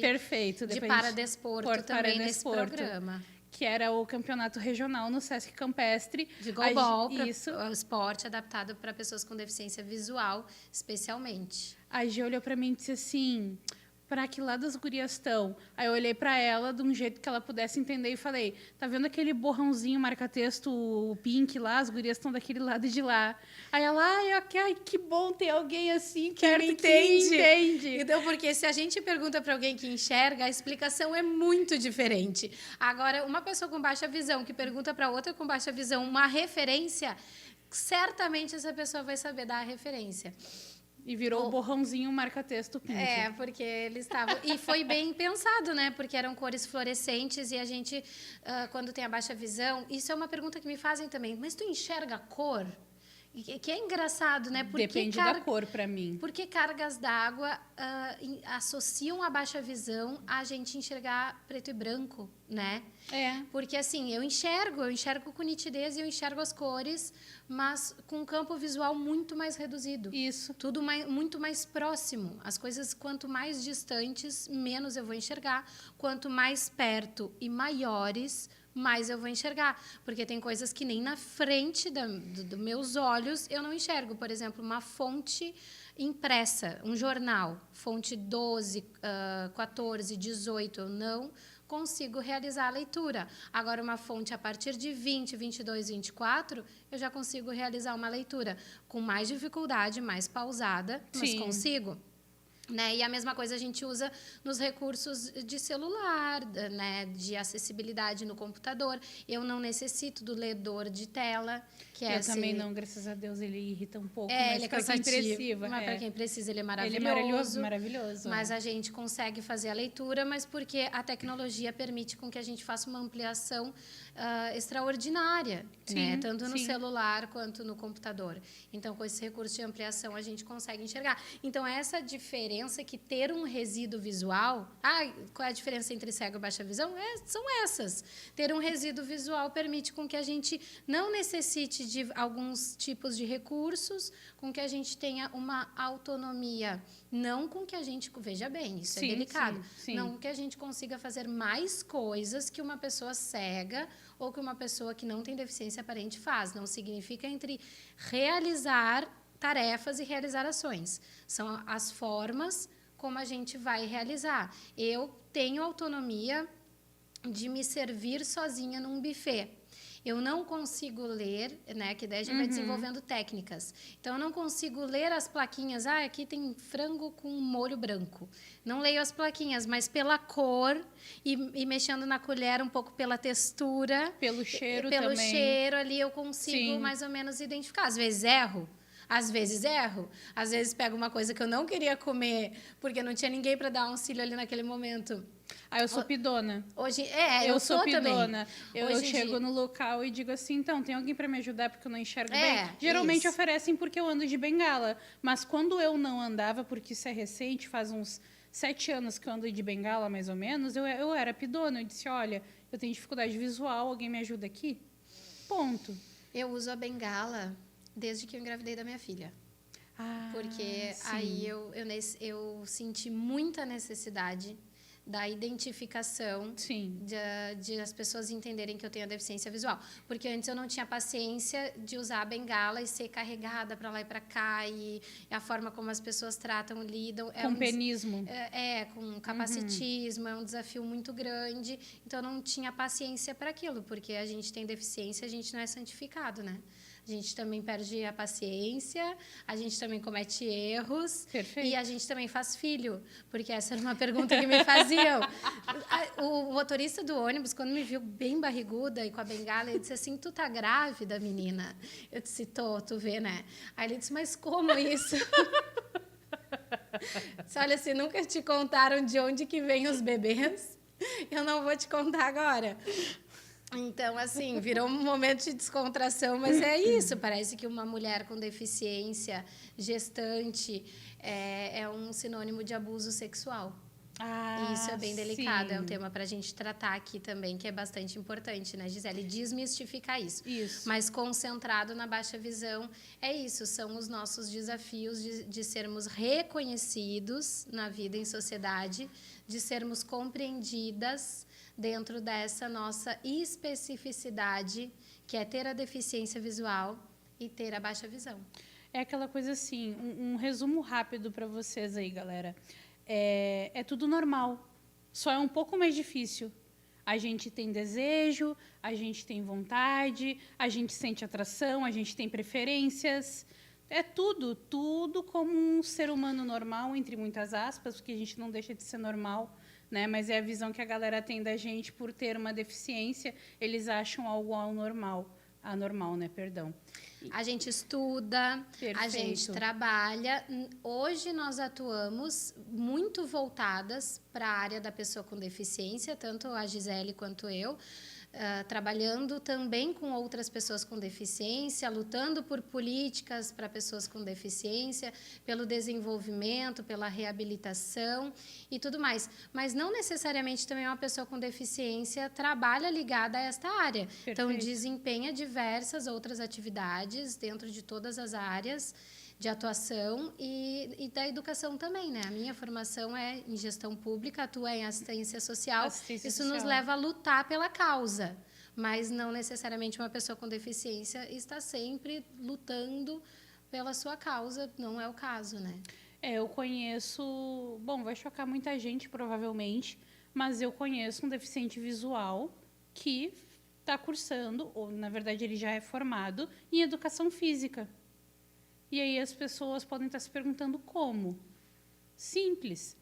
S1: paradesporto também nesse programa.
S2: Que era o campeonato regional no Sesc Campestre.
S1: De goalball, o esporte adaptado para pessoas com deficiência visual, especialmente.
S2: A Gi olhou para mim e disse assim... Para que lado as gurias estão? Aí eu olhei para ela de um jeito que ela pudesse entender e falei, tá vendo aquele borrãozinho marca-texto, o pink lá? As gurias estão daquele lado de lá. Aí ela, ai, que bom ter alguém assim que me entende.
S1: Então, porque se a gente pergunta para alguém que enxerga, a explicação é muito diferente. Agora, uma pessoa com baixa visão que pergunta para outra com baixa visão uma referência, certamente essa pessoa vai saber dar a referência.
S2: E virou o borrãozinho marca-texto pink.
S1: Porque eles estavam... E foi bem pensado, né? Porque eram cores fluorescentes e a gente, quando tem a baixa visão... Isso é uma pergunta que me fazem também. Mas tu enxerga a cor? Que é engraçado, né?
S2: Depende da cor para mim.
S1: Porque cargas d'água associam a baixa visão a gente enxergar preto e branco, né? Porque assim, eu enxergo com nitidez e eu enxergo as cores, mas com um campo visual muito mais reduzido.
S2: Isso.
S1: Tudo muito mais próximo. As coisas, quanto mais distantes, menos eu vou enxergar. Quanto mais perto e maiores, mais eu vou enxergar. Porque tem coisas que nem na frente dos meus olhos eu não enxergo. Por exemplo, uma fonte impressa, um jornal, fonte 12, 14, 18, eu não consigo realizar a leitura. Agora, uma fonte a partir de 20, 22, 24, eu já consigo realizar uma leitura com mais dificuldade, mais pausada, mas consigo. Né? E a mesma coisa a gente usa nos recursos de celular, né? De acessibilidade no computador. Eu não necessito do ledor de tela.
S2: Eu também não, graças a Deus, ele irrita um pouco,
S1: mas
S2: ele é cansativo.
S1: Mas para quem precisa, ele é maravilhoso.
S2: Ele é maravilhoso.
S1: Mas a gente consegue fazer a leitura, mas porque a tecnologia permite com que a gente faça uma ampliação extraordinária, né? Tanto no celular quanto no computador. Então, com esse recurso de ampliação, a gente consegue enxergar. Então, essa diferença que ter um resíduo visual... qual é a diferença entre cego e baixa visão? São essas. Ter um resíduo visual permite com que a gente não necessite de alguns tipos de recursos, com que a gente tenha uma autonomia. Não com que a gente... Veja bem, isso é delicado.
S2: Sim.
S1: Não que a gente consiga fazer mais coisas que uma pessoa cega ou que uma pessoa que não tem deficiência aparente faz. Não significa entre realizar tarefas e realizar ações. São as formas como a gente vai realizar. Eu tenho autonomia de me servir sozinha num buffet. Eu não consigo ler, né? Que daí a gente vai desenvolvendo técnicas. Então, eu não consigo ler as plaquinhas. Aqui tem frango com molho branco. Não leio as plaquinhas, mas pela cor e mexendo na colher um pouco pela textura.
S2: Pelo cheiro também.
S1: Pelo cheiro ali eu consigo mais ou menos identificar. Às vezes erro. Às vezes pego uma coisa que eu não queria comer porque não tinha ninguém para dar auxílio ali naquele momento.
S2: Eu sou pidona.
S1: Eu sou pidona.
S2: Eu chego no local e digo assim, então, tem alguém para me ajudar porque eu não enxergo bem? Geralmente oferecem porque eu ando de bengala. Mas quando eu não andava, porque isso é recente, faz uns 7 anos que eu ando de bengala, mais ou menos, eu era pidona. Eu disse, olha, eu tenho dificuldade visual, alguém me ajuda aqui? Ponto.
S1: Eu uso a bengala desde que eu engravidei da minha filha. Porque aí eu senti muita necessidade da identificação de as pessoas entenderem que eu tenho a deficiência visual. Porque antes eu não tinha paciência de usar a bengala e ser carregada para lá e para cá, e a forma como as pessoas tratam, lidam...
S2: Com penismo.
S1: Com capacitismo, é um desafio muito grande. Então, eu não tinha paciência para aquilo, porque a gente tem deficiência, a gente não é santificado, né? A gente também perde a paciência, a gente também comete erros.
S2: Perfeito.
S1: E a gente também faz filho, porque essa era uma pergunta que me faziam. O motorista do ônibus, quando me viu bem barriguda e com a bengala, ele disse assim, tu tá grávida, menina? Eu disse, tu vê, né? Aí ele disse, mas como isso? Disse, olha, se nunca te contaram de onde que vêm os bebês, eu não vou te contar agora. Então, assim, virou um momento de descontração, mas é isso. Parece que uma mulher com deficiência, gestante, é um sinônimo de abuso sexual. E isso é bem delicado, é um tema para a gente tratar aqui também, que é bastante importante, né, Gisele? Desmistificar isso. Mas concentrado na baixa visão, é isso, são os nossos desafios de sermos reconhecidos na vida em sociedade, de sermos compreendidas dentro dessa nossa especificidade, que é ter a deficiência visual e ter a baixa visão.
S2: É aquela coisa assim, um resumo rápido para vocês aí, galera. É tudo normal, só é um pouco mais difícil. A gente tem desejo, a gente tem vontade, a gente sente atração, a gente tem preferências. É tudo como um ser humano normal, entre muitas aspas, porque a gente não deixa de ser normal, né? Mas é a visão que a galera tem da gente por ter uma deficiência, eles acham algo anormal, né? Perdão.
S1: A gente estuda, a gente trabalha. Hoje nós atuamos muito voltadas para a área da pessoa com deficiência, tanto a Gisele quanto eu. trabalhando também com outras pessoas com deficiência, lutando por políticas para pessoas com deficiência, pelo desenvolvimento, pela reabilitação e tudo mais. Mas não necessariamente também uma pessoa com deficiência trabalha ligada a esta área.
S2: Perfeito.
S1: Então, desempenha diversas outras atividades dentro de todas as áreas de atuação e da educação também, né? A minha formação é em gestão pública, atua em assistência social. Isso nos leva a lutar pela causa, mas não necessariamente uma pessoa com deficiência está sempre lutando pela sua causa, não é o caso, né?
S2: Eu conheço... Bom, vai chocar muita gente, provavelmente, mas eu conheço um deficiente visual que está cursando, ou, na verdade, ele já é formado em educação física. E aí as pessoas podem estar se perguntando como. Simples.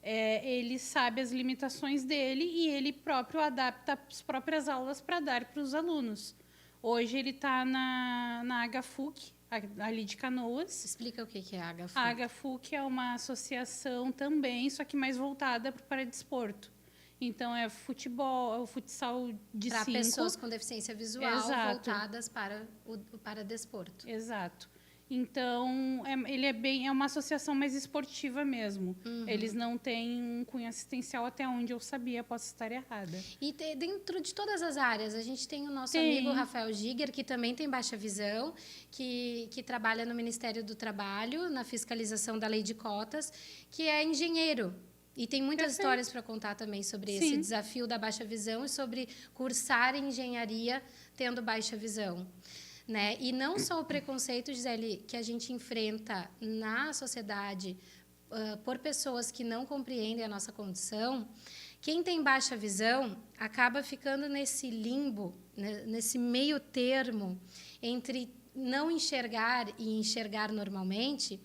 S2: Ele sabe as limitações dele e ele próprio adapta as próprias aulas para dar para os alunos. Hoje ele está na HFUC, ali de Canoas.
S1: Explica o que é a HFUC.
S2: A HFUC é uma associação também, só que mais voltada para o paradesporto. Então, é futebol, é o futsal de 5.
S1: Para pessoas com deficiência visual.
S2: Exato.
S1: Voltadas para o paradesporto.
S2: Exato. Então, ele é uma associação mais esportiva mesmo. Eles não têm um cunho assistencial até onde eu sabia, posso estar errada.
S1: E dentro de todas as áreas, a gente tem o nosso amigo Rafael Giger, que também tem baixa visão, que trabalha no Ministério do Trabalho, na fiscalização da lei de cotas, que é engenheiro. E tem muitas histórias para contar também sobre esse desafio da baixa visão e sobre cursar engenharia tendo baixa visão. Né? E não só o preconceito, Gisele, que a gente enfrenta na sociedade por pessoas que não compreendem a nossa condição, quem tem baixa visão acaba ficando nesse limbo, né? Nesse meio termo entre não enxergar e enxergar normalmente.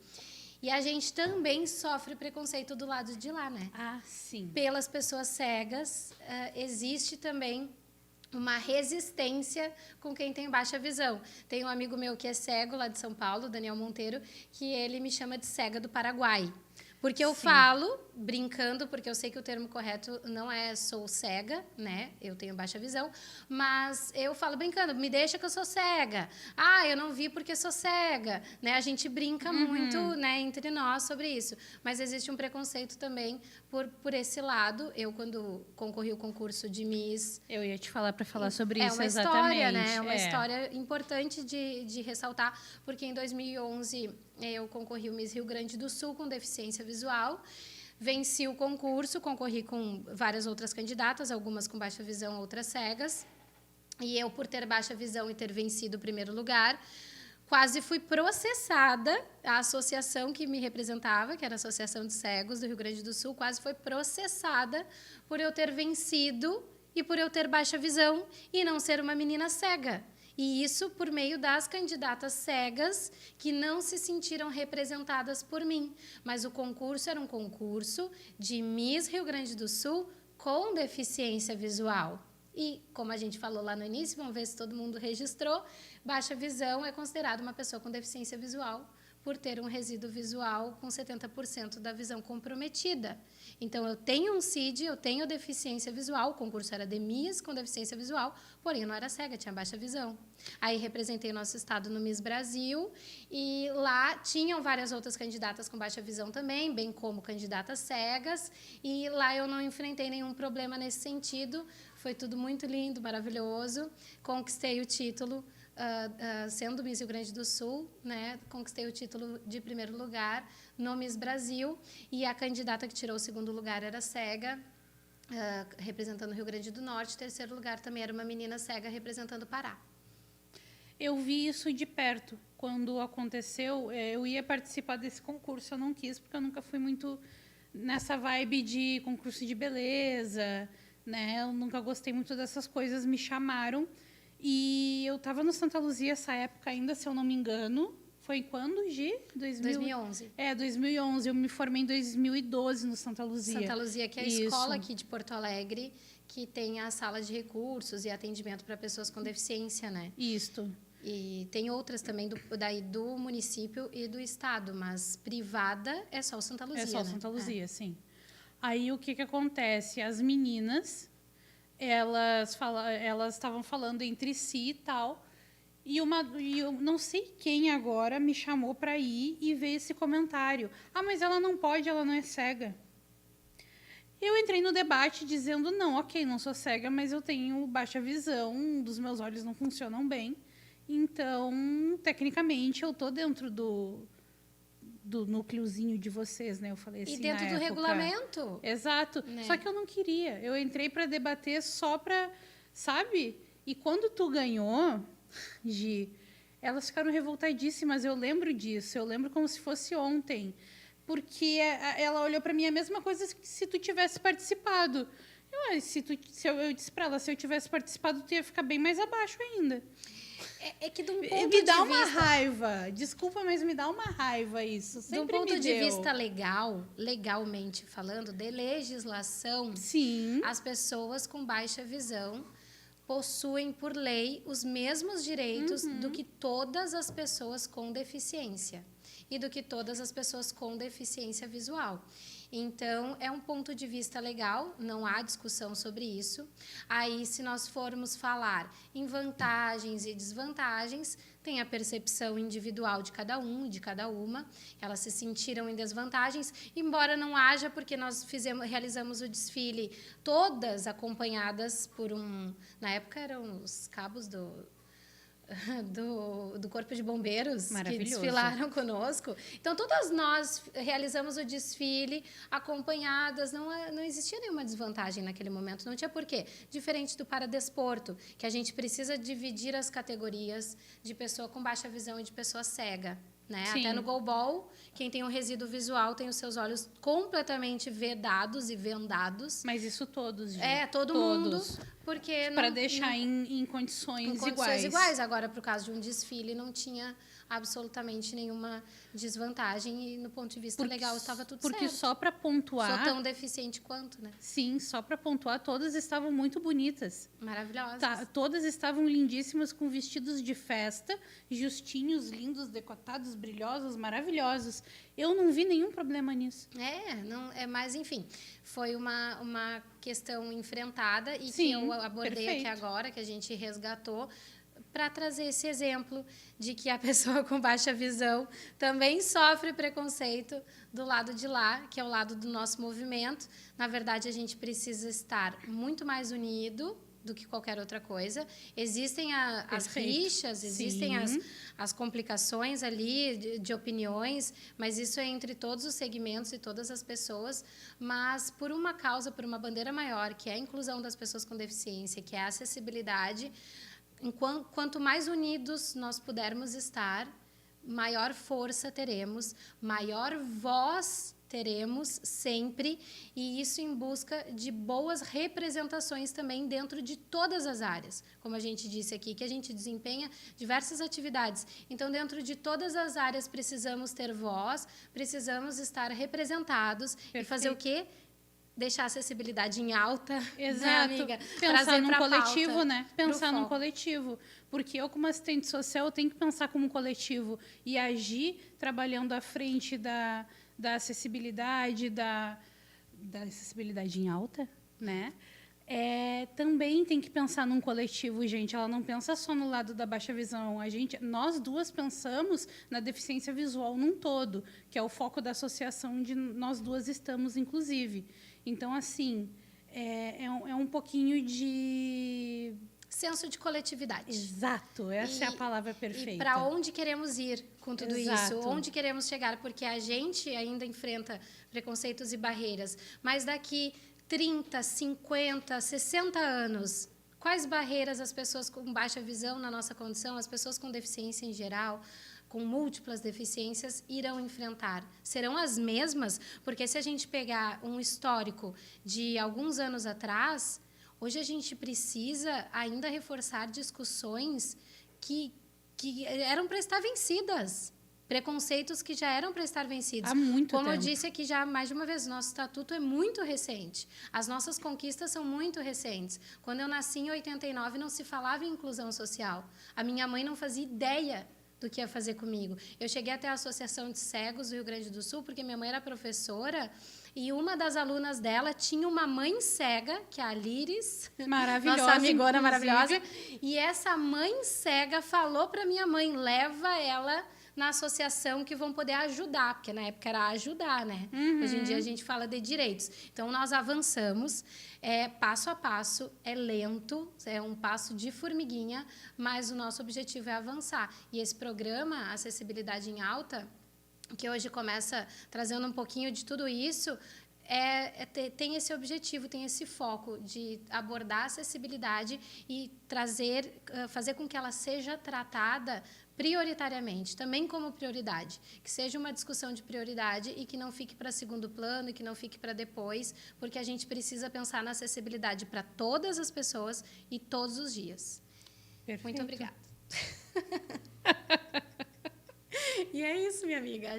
S1: E a gente também sofre preconceito do lado de lá, né?
S2: Ah, sim.
S1: Pelas pessoas cegas, existe também uma resistência com quem tem baixa visão. Tem um amigo meu que é cego lá de São Paulo, Daniel Monteiro, que ele me chama de cega do Paraguai. Porque eu falo, brincando, porque eu sei que o termo correto não é sou cega, né? Eu tenho baixa visão, mas eu falo brincando, me deixa que eu sou cega. Ah, eu não vi porque sou cega, né? A gente brinca muito, né, entre nós sobre isso. Mas existe um preconceito também por esse lado. Eu, quando concorri ao concurso de Miss...
S2: Eu ia te falar para falar sobre isso,
S1: exatamente. É uma história, né? É uma história importante de ressaltar, porque em 2011... eu concorri ao Miss Rio Grande do Sul com deficiência visual, venci o concurso, concorri com várias outras candidatas, algumas com baixa visão, outras cegas, e eu, por ter baixa visão e ter vencido o primeiro lugar, quase fui processada, a associação que me representava, que era a Associação de Cegos do Rio Grande do Sul, quase foi processada por eu ter vencido e por eu ter baixa visão e não ser uma menina cega. E isso por meio das candidatas cegas que não se sentiram representadas por mim. Mas o concurso era um concurso de Miss Rio Grande do Sul com deficiência visual. E, como a gente falou lá no início, vamos ver se todo mundo registrou, baixa visão é considerada uma pessoa com deficiência visual por ter um resíduo visual com 70% da visão comprometida. Então, eu tenho um CID, eu tenho deficiência visual, o concurso era de Miss com deficiência visual, porém eu não era cega, tinha baixa visão. Aí representei o nosso estado no Miss Brasil e lá tinham várias outras candidatas com baixa visão também, bem como candidatas cegas, e lá eu não enfrentei nenhum problema nesse sentido, foi tudo muito lindo, maravilhoso, conquistei o título, sendo Miss Rio Grande do Sul, né, conquistei o título de primeiro lugar no Miss Brasil, e a candidata que tirou o segundo lugar era cega, representando o Rio Grande do Norte, terceiro lugar também era uma menina cega representando o Pará.
S2: Eu vi isso de perto. Quando aconteceu, eu ia participar desse concurso, eu não quis, porque eu nunca fui muito nessa vibe de concurso de beleza, né? Eu nunca gostei muito dessas coisas, me chamaram. E eu estava no Santa Luzia essa época ainda, se eu não me engano. Foi quando, Gi?
S1: 2011.
S2: 2011. Eu me formei em 2012 no Santa Luzia.
S1: Santa Luzia, que é a escola aqui de Porto Alegre, que tem a sala de recursos e atendimento para pessoas com deficiência, né?
S2: Isso.
S1: E tem outras também do município e do estado, mas privada é só o Santa Luzia,
S2: É só o
S1: né?
S2: Santa Luzia, sim. Aí, o que acontece? As meninas elas estavam falando entre si e tal. E eu não sei quem agora me chamou para ir e ver esse comentário. Ah, mas ela não pode, ela não é cega. Eu entrei no debate dizendo, não, ok, não sou cega, mas eu tenho baixa visão, dos meus olhos não funcionam bem. Então, tecnicamente, eu tô dentro do núcleozinho de vocês, né? Eu falei assim,
S1: E dentro
S2: na
S1: do
S2: época.
S1: regulamento.
S2: Exato.
S1: Né?
S2: Só que eu não queria. Eu entrei para debater só para, sabe? E quando tu ganhou, Gi, elas ficaram revoltadíssimas. Eu lembro disso. Eu lembro como se fosse ontem. Porque ela olhou para mim a mesma coisa que se tu tivesse participado. Eu disse para ela, se eu tivesse participado, tu ia ficar bem mais abaixo ainda.
S1: É que de um ponto
S2: Me dá
S1: de
S2: uma
S1: vista,
S2: raiva. Desculpa, mas me dá uma raiva isso.
S1: de um
S2: Sempre
S1: ponto
S2: me
S1: de
S2: deu.
S1: vista legalmente falando, de legislação,
S2: Sim.
S1: as pessoas com baixa visão possuem, por lei, os mesmos direitos do que todas as pessoas com deficiência e do que todas as pessoas com deficiência visual. Então, é um ponto de vista legal, não há discussão sobre isso. Aí, se nós formos falar em vantagens e desvantagens, tem a percepção individual de cada um e de cada uma. Elas se sentiram em desvantagens, embora não haja, porque nós realizamos o desfile todas acompanhadas por na época eram os cabos do Corpo de Bombeiros que desfilaram conosco. Então, todas nós realizamos o desfile acompanhadas, não existia nenhuma desvantagem naquele momento, não tinha porquê. Diferente do paradesporto, que a gente precisa dividir as categorias de pessoa com baixa visão e de pessoa cega. Né? Até no goalball, quem tem um resíduo visual tem os seus olhos completamente vedados e vendados.
S2: Mas isso todos, gente.
S1: Todo mundo. Porque
S2: para deixar em condições
S1: iguais. Agora, para o caso de um desfile, não tinha absolutamente nenhuma desvantagem e, no ponto de vista legal, estava tudo certo.
S2: Porque só para pontuar...
S1: Sou tão deficiente quanto, né?
S2: Sim, só para pontuar, todas estavam muito bonitas.
S1: Maravilhosas.
S2: Todas estavam lindíssimas, com vestidos de festa, justinhos, lindos, decotados, brilhosos, maravilhosos. Eu não vi nenhum problema nisso.
S1: Mas, enfim, foi uma questão enfrentada e
S2: Sim,
S1: que eu abordei
S2: perfeito.
S1: aqui agora, que a gente resgatou, para trazer esse exemplo de que a pessoa com baixa visão também sofre preconceito do lado de lá, que é o lado do nosso movimento. Na verdade, a gente precisa estar muito mais unido do que qualquer outra coisa. Existem as rixas, existem as complicações ali de opiniões, mas isso é entre todos os segmentos e todas as pessoas, mas por uma causa, por uma bandeira maior, que é a inclusão das pessoas com deficiência, que é a acessibilidade. Quanto mais unidos nós pudermos estar, maior força teremos, maior voz teremos sempre, e isso em busca de boas representações também dentro de todas as áreas. Como a gente disse aqui, que a gente desempenha diversas atividades. Então, dentro de todas as áreas, precisamos ter voz, precisamos estar representados. Perfeito. E fazer o quê? Deixar a acessibilidade em alta,
S2: exato,
S1: né, amiga?
S2: Pensar num coletivo, né? Pensar num coletivo. Porque eu, como assistente social, eu tenho que pensar como coletivo e agir trabalhando à frente da acessibilidade, da acessibilidade em alta, né? Também tem que pensar num coletivo, gente. Ela não pensa só no lado da baixa visão. Nós duas pensamos na deficiência visual num todo, que é o foco da associação onde nós duas estamos, inclusive. Então, assim, é um pouquinho de...
S1: senso de coletividade.
S2: Exato, essa é a palavra perfeita.
S1: E para onde queremos ir com tudo
S2: Exato.
S1: isso? Onde queremos chegar? Porque a gente ainda enfrenta preconceitos e barreiras, mas daqui 30, 50, 60 anos, quais barreiras as pessoas com baixa visão na nossa condição, as pessoas com deficiência em geral, com múltiplas deficiências, irão enfrentar? Serão as mesmas? Porque se a gente pegar um histórico de alguns anos atrás, hoje a gente precisa ainda reforçar discussões que eram para estar vencidas. Preconceitos que já eram para estar vencidos.
S2: Há muito tempo.
S1: Como eu disse aqui já mais de uma vez, nosso estatuto é muito recente. As nossas conquistas são muito recentes. Quando eu nasci em 89, não se falava em inclusão social. A minha mãe não fazia ideia do que ia fazer comigo. Eu cheguei até a Associação de Cegos do Rio Grande do Sul, porque minha mãe era professora, e uma das alunas dela tinha uma mãe cega, que é a Liris,
S2: Maravilhosa,
S1: nossa amigona
S2: inclusive.
S1: maravilhosa, e essa mãe cega falou para minha mãe, leva ela na associação que vão poder ajudar, porque na época era ajudar, né? Hoje em dia a gente fala de direitos. Então, nós avançamos, passo a passo, é lento, é um passo de formiguinha, mas o nosso objetivo é avançar. E esse programa, Acessibilidade em Alta, que hoje começa trazendo um pouquinho de tudo isso, tem esse objetivo, tem esse foco de abordar a acessibilidade e fazer com que ela seja tratada prioritariamente, também como prioridade, que seja uma discussão de prioridade e que não fique para segundo plano e que não fique para depois, porque a gente precisa pensar na acessibilidade para todas as pessoas e todos os dias.
S2: Perfeito.
S1: Muito obrigada. E é isso, minha amiga.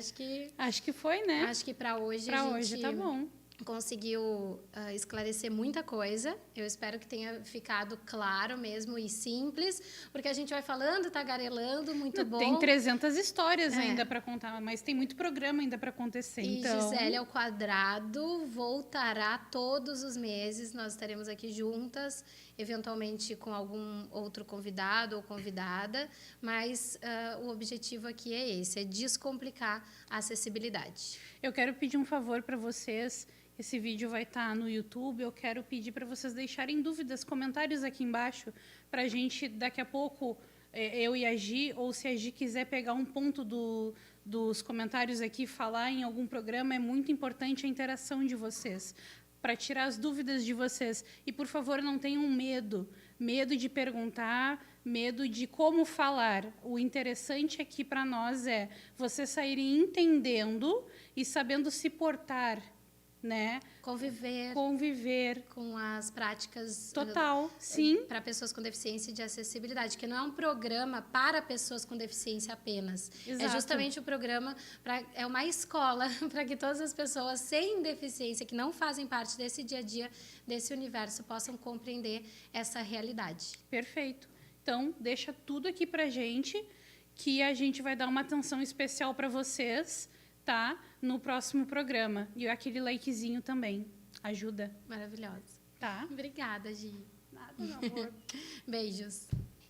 S2: Acho que foi, né?
S1: Acho que para hoje
S2: hoje tá bom.
S1: Conseguiu esclarecer muita coisa. Eu espero que tenha ficado claro mesmo e simples, porque a gente vai falando, tagarelando, muito bom.
S2: Tem 300 histórias ainda para contar, mas tem muito programa ainda para acontecer.
S1: E
S2: então...
S1: Gisele ao Quadrado voltará todos os meses. Nós estaremos aqui juntas, eventualmente com algum outro convidado ou convidada, mas o objetivo aqui é esse, é descomplicar a acessibilidade.
S2: Eu quero pedir um favor para vocês. Esse vídeo vai estar no YouTube. Eu quero pedir para vocês deixarem dúvidas, comentários aqui embaixo, para a gente, daqui a pouco, eu e a Gi, ou se a Gi quiser pegar um ponto dos comentários aqui e falar em algum programa, é muito importante a interação de vocês, para tirar as dúvidas de vocês. E, por favor, não tenham medo de perguntar, medo de como falar. O interessante aqui para nós é vocês saírem entendendo e sabendo se portar, né? Conviver
S1: com as práticas
S2: total, sim,
S1: para pessoas com deficiência de acessibilidade, que não é um programa para pessoas com deficiência apenas.
S2: Exato.
S1: É justamente o programa é uma escola para que todas as pessoas sem deficiência que não fazem parte desse dia a dia, desse universo, possam compreender essa realidade.
S2: Perfeito. Então, deixa tudo aqui pra gente, que a gente vai dar uma atenção especial para vocês, tá? No próximo programa. E aquele likezinho também. Ajuda.
S1: Maravilhosa.
S2: Tá?
S1: Obrigada, Gi.
S2: Nada, meu amor.
S1: Beijos.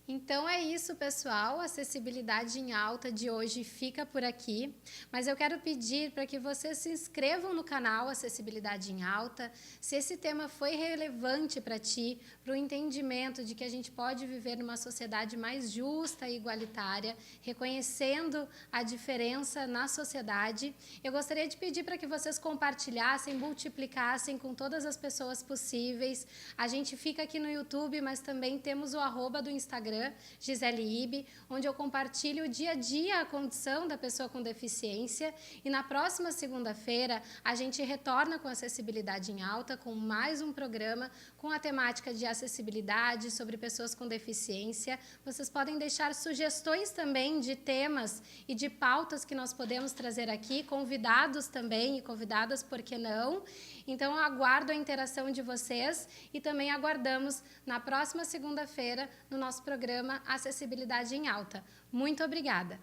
S1: Então é isso, pessoal. A Acessibilidade em Alta de hoje fica por aqui. Mas eu quero pedir para que vocês se inscrevam no canal Acessibilidade em Alta. Se esse tema foi relevante para ti, para o entendimento de que a gente pode viver numa sociedade mais justa e igualitária, reconhecendo a diferença na sociedade, eu gostaria de pedir para que vocês compartilhassem, multiplicassem com todas as pessoas possíveis. A gente fica aqui no YouTube, mas também temos o @ do Instagram, Gisele Ibe, onde eu compartilho o dia a dia a condição da pessoa com deficiência. E na próxima segunda-feira a gente retorna com Acessibilidade em Alta, com mais um programa com a temática de acessibilidade sobre pessoas com deficiência. Vocês podem deixar sugestões também de temas e de pautas que nós podemos trazer aqui, convidados também e convidadas, por que não? Então, eu aguardo a interação de vocês e também aguardamos na próxima segunda-feira no nosso programa Acessibilidade em Alta. Muito obrigada!